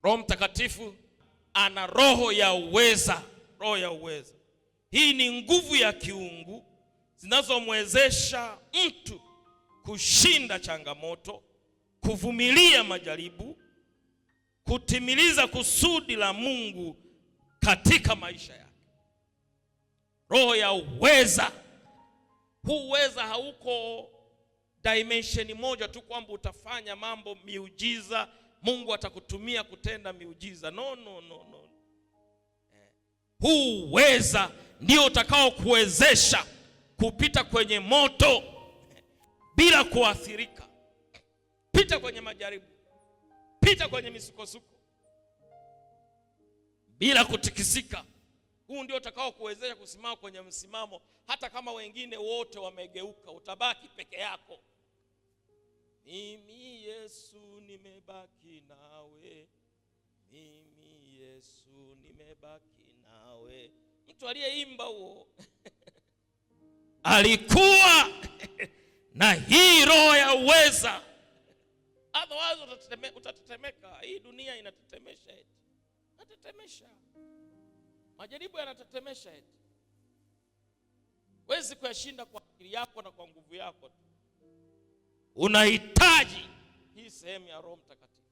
Roho Mtakatifu ana roho ya uweza. Roho ya uweza hii ni nguvu ya kiungu zinazomwezesha mtu kushinda changamoto, kuvumilia majaribu, kutimiliza kusudi la Mungu katika maisha yake. Roho ya uweza. Huu uweza hauko dimension moja tu kwamba utafanya mambo miujiza, Mungu atakutumia kutenda miujiza. No. Huu uweza ndio utakao kuwezesha kupita kwenye moto bila kuathirika, pita kwenye majaribu, pita kwenye misukosuko bila kutikisika. Huu ndio utakao kuwezesha kusimama kwenye msimamo hata kama wengine wote wamegeuka, utabaki peke yako. Mimi Yesu nimebaki nawe, mimi Yesu nimebaki nawe. Mtu aliyeimba huo alikuwa na hii roho ya uweza. Otherwise utatetemeka. Hii dunia inatetemesha eti. Inatetemesha. Majaribu yanatetemesha eti. Huwezi kuyashinda kwa akili yako na kwa nguvu yako tu. Unahitaji hii sehemu ya Roho Mtakatifu.